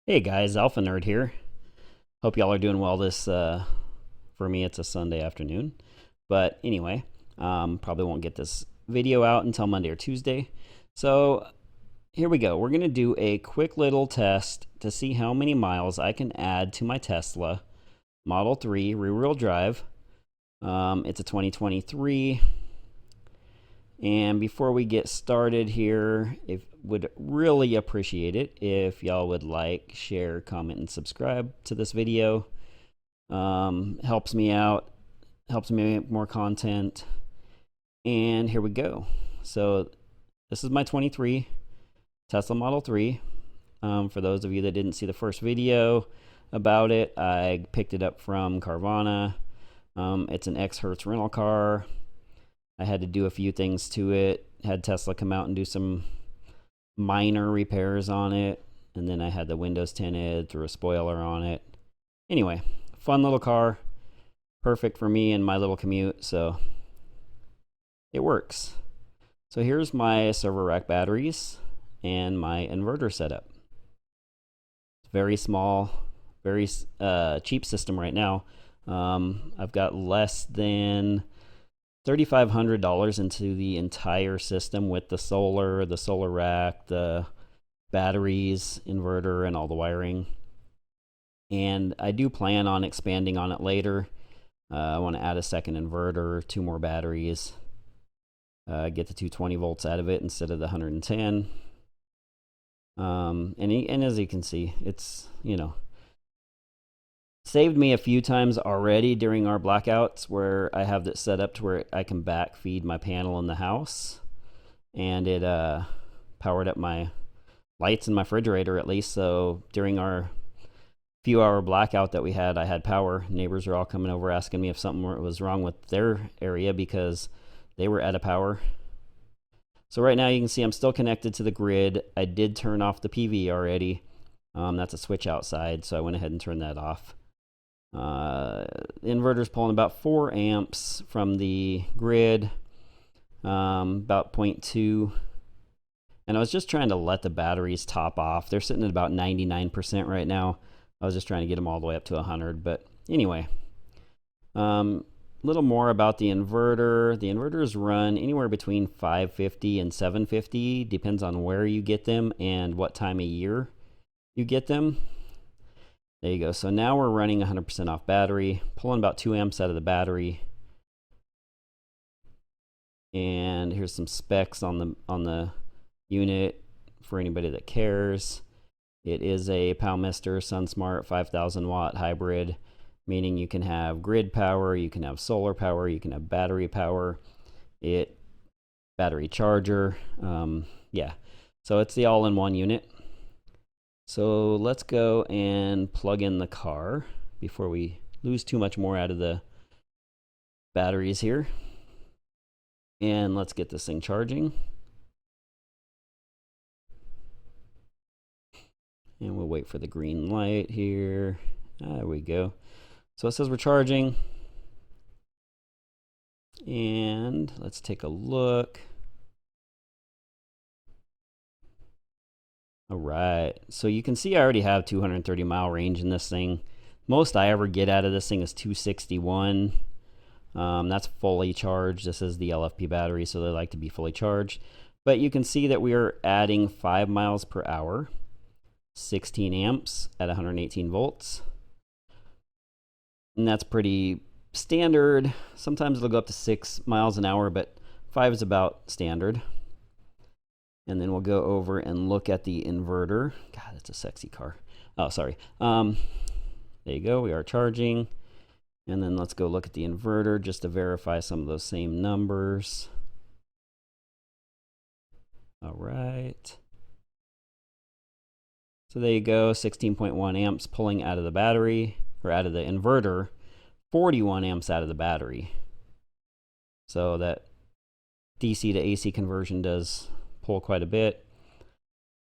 Hey guys, Alpha Nerd here. Hope y'all are doing well this, for me it's a Sunday afternoon. But anyway, probably won't get this video out until Monday or Tuesday. So here we go. We're going to do a quick little test to see how many miles I can add to my Tesla Model 3 rear-wheel drive. It's a 2023. And before we get started here, would really appreciate it if y'all would like, share, comment, and subscribe to this video. Helps me out, helps me make more content. And here we go. So this is my 23 Tesla Model 3. For those of you that didn't see the first video about it, I picked it up from Carvana. It's an ex-Hertz rental car. I had to do a few things to it. Had Tesla come out and do some minor repairs on it. And then I had the windows tinted, threw a spoiler on it. Anyway, fun little car. Perfect for me and my little commute, so it works. So here's my server rack batteries and my inverter setup. It's very small, very cheap system right now. I've got less than $3,500 into the entire system with the solar rack, the batteries, inverter, and all the wiring. And I do plan on expanding on it later. I want to add a second inverter, 2 more batteries, get the 220 volts out of it instead of the 110. And as you can see, it's, saved me a few times already during our blackouts where I have that set up to where I can back feed my panel in the house, and it powered up my lights in my refrigerator at least. So during our few hour blackout that we had, I had power. Neighbors were all coming over asking me if something was wrong with their area because they were out of power. So right now you can see I'm still connected to the grid. I did turn off the PV already. That's a switch outside, so I went ahead and turned that off. The inverter's pulling about 4 amps from the grid, about 0.2. And I was just trying to let the batteries top off. They're sitting at about 99% right now. I was just trying to get them all the way up to 100. But anyway, a little more about the inverter. The inverters run anywhere between 550 and 750, depends on where you get them and what time of year you get them. There you go. So now we're running 100% off battery, pulling about 2 amps out of the battery. And here's some specs on the unit for anybody that cares. It is a Palmister SunSmart 5000 watt hybrid, meaning you can have grid power, you can have solar power, you can have battery power. Battery charger. Yeah. So it's the all-in-one unit. So let's go and plug in the car before we lose too much more out of the batteries here. And let's get this thing charging. And we'll wait for the green light here. There we go. So it says we're charging. And let's take a look. All right, so you can see I already have 230 mile range in this thing. Most I ever get out of this thing is 261. That's fully charged. This is the LFP battery, so they like to be fully charged. But you can see that we are adding 5 miles per hour, 16 amps at 118 volts. And that's pretty standard. Sometimes it'll go up to 6 miles an hour, but 5 is about standard. And then we'll go over and look at the inverter. God, that's a sexy car. Oh, sorry. There you go. We are charging. And then let's go look at the inverter just to verify some of those same numbers. All right. So there you go. 16.1 amps pulling out of the battery, or out of the inverter. 41 amps out of the battery. So that DC to AC conversion does pull quite a bit.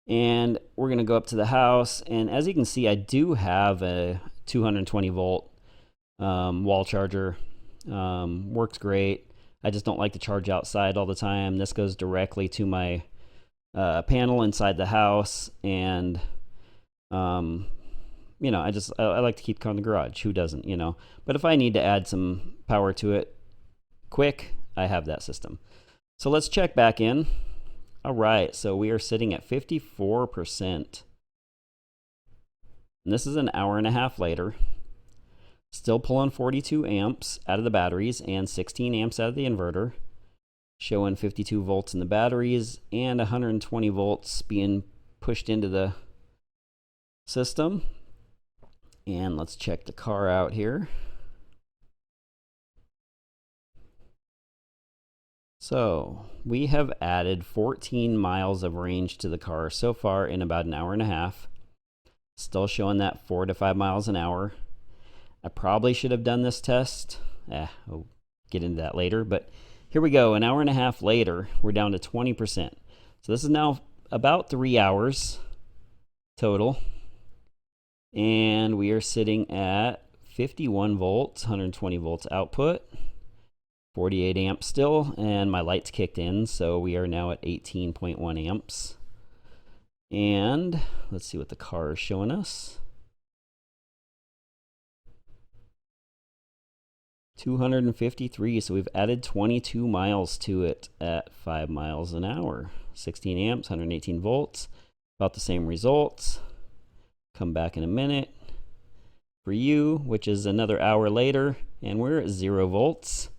And we're going to go up to the house, and as you can see, I do have a 220 volt wall charger. Works great. I just don't like to charge outside all the time. This goes directly to my panel inside the house, and you know, I like to keep the car in the garage. Who doesn't, you know? But if I need to add some power to it quick, I have that system. So let's check back in. All right, so we are sitting at 54%. And this is an hour and a half later. Still pulling 42 amps out of the batteries and 16 amps out of the inverter. Showing 52 volts in the batteries and 120 volts being pushed into the system. And let's check the car out here. So we have added 14 miles of range to the car so far in about an hour and a half. Still showing that 4 to 5 miles an hour. I probably should have done this test. I'll get into that later, but here we go. An hour and a half later, we're down to 20%. So this is now about 3 hours total. And we are sitting at 51 volts, 120 volts output, 48 amps still, and my lights kicked in, so we are now at 18.1 amps. And let's see what the car is showing us. 253, so we've added 22 miles to it at 5 miles an hour. 16 amps, 118 volts, about the same results. Come back in a minute for you, which is another hour later, and we're at 0 volts.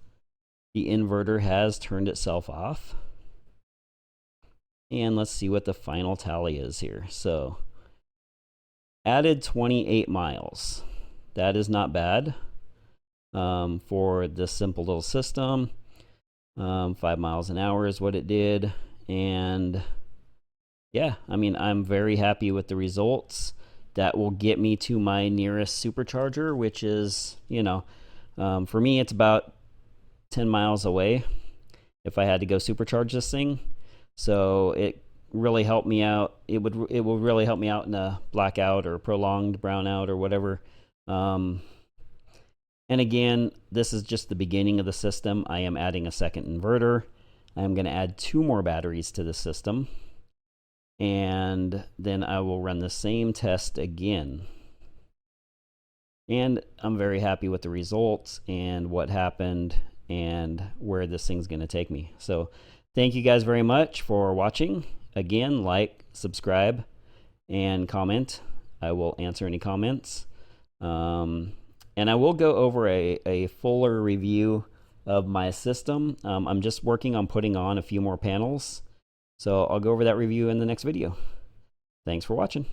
The inverter has turned itself off. And let's see what the final tally is here. So, added 28 miles. That is not bad for this simple little system. 5 miles an hour is what it did. And yeah, I mean, I'm very happy with the results. That will get me to my nearest supercharger, which is, you know, for me, it's about 10 miles away if I had to go supercharge this thing. So it really helped me out. It will really help me out in a blackout or prolonged brownout or whatever. And again, this is just the beginning of the system. I am adding a second inverter. I'm going to add 2 more batteries to the system. And then I will run the same test again. And I'm very happy with the results and what happened and where this thing's going to take me. So thank you guys very much for watching. Again, like, subscribe, and comment. I will answer any comments. And I will go over a fuller review of my system. I'm just working on putting on a few more panels. So I'll go over that review in the next video. Thanks for watching.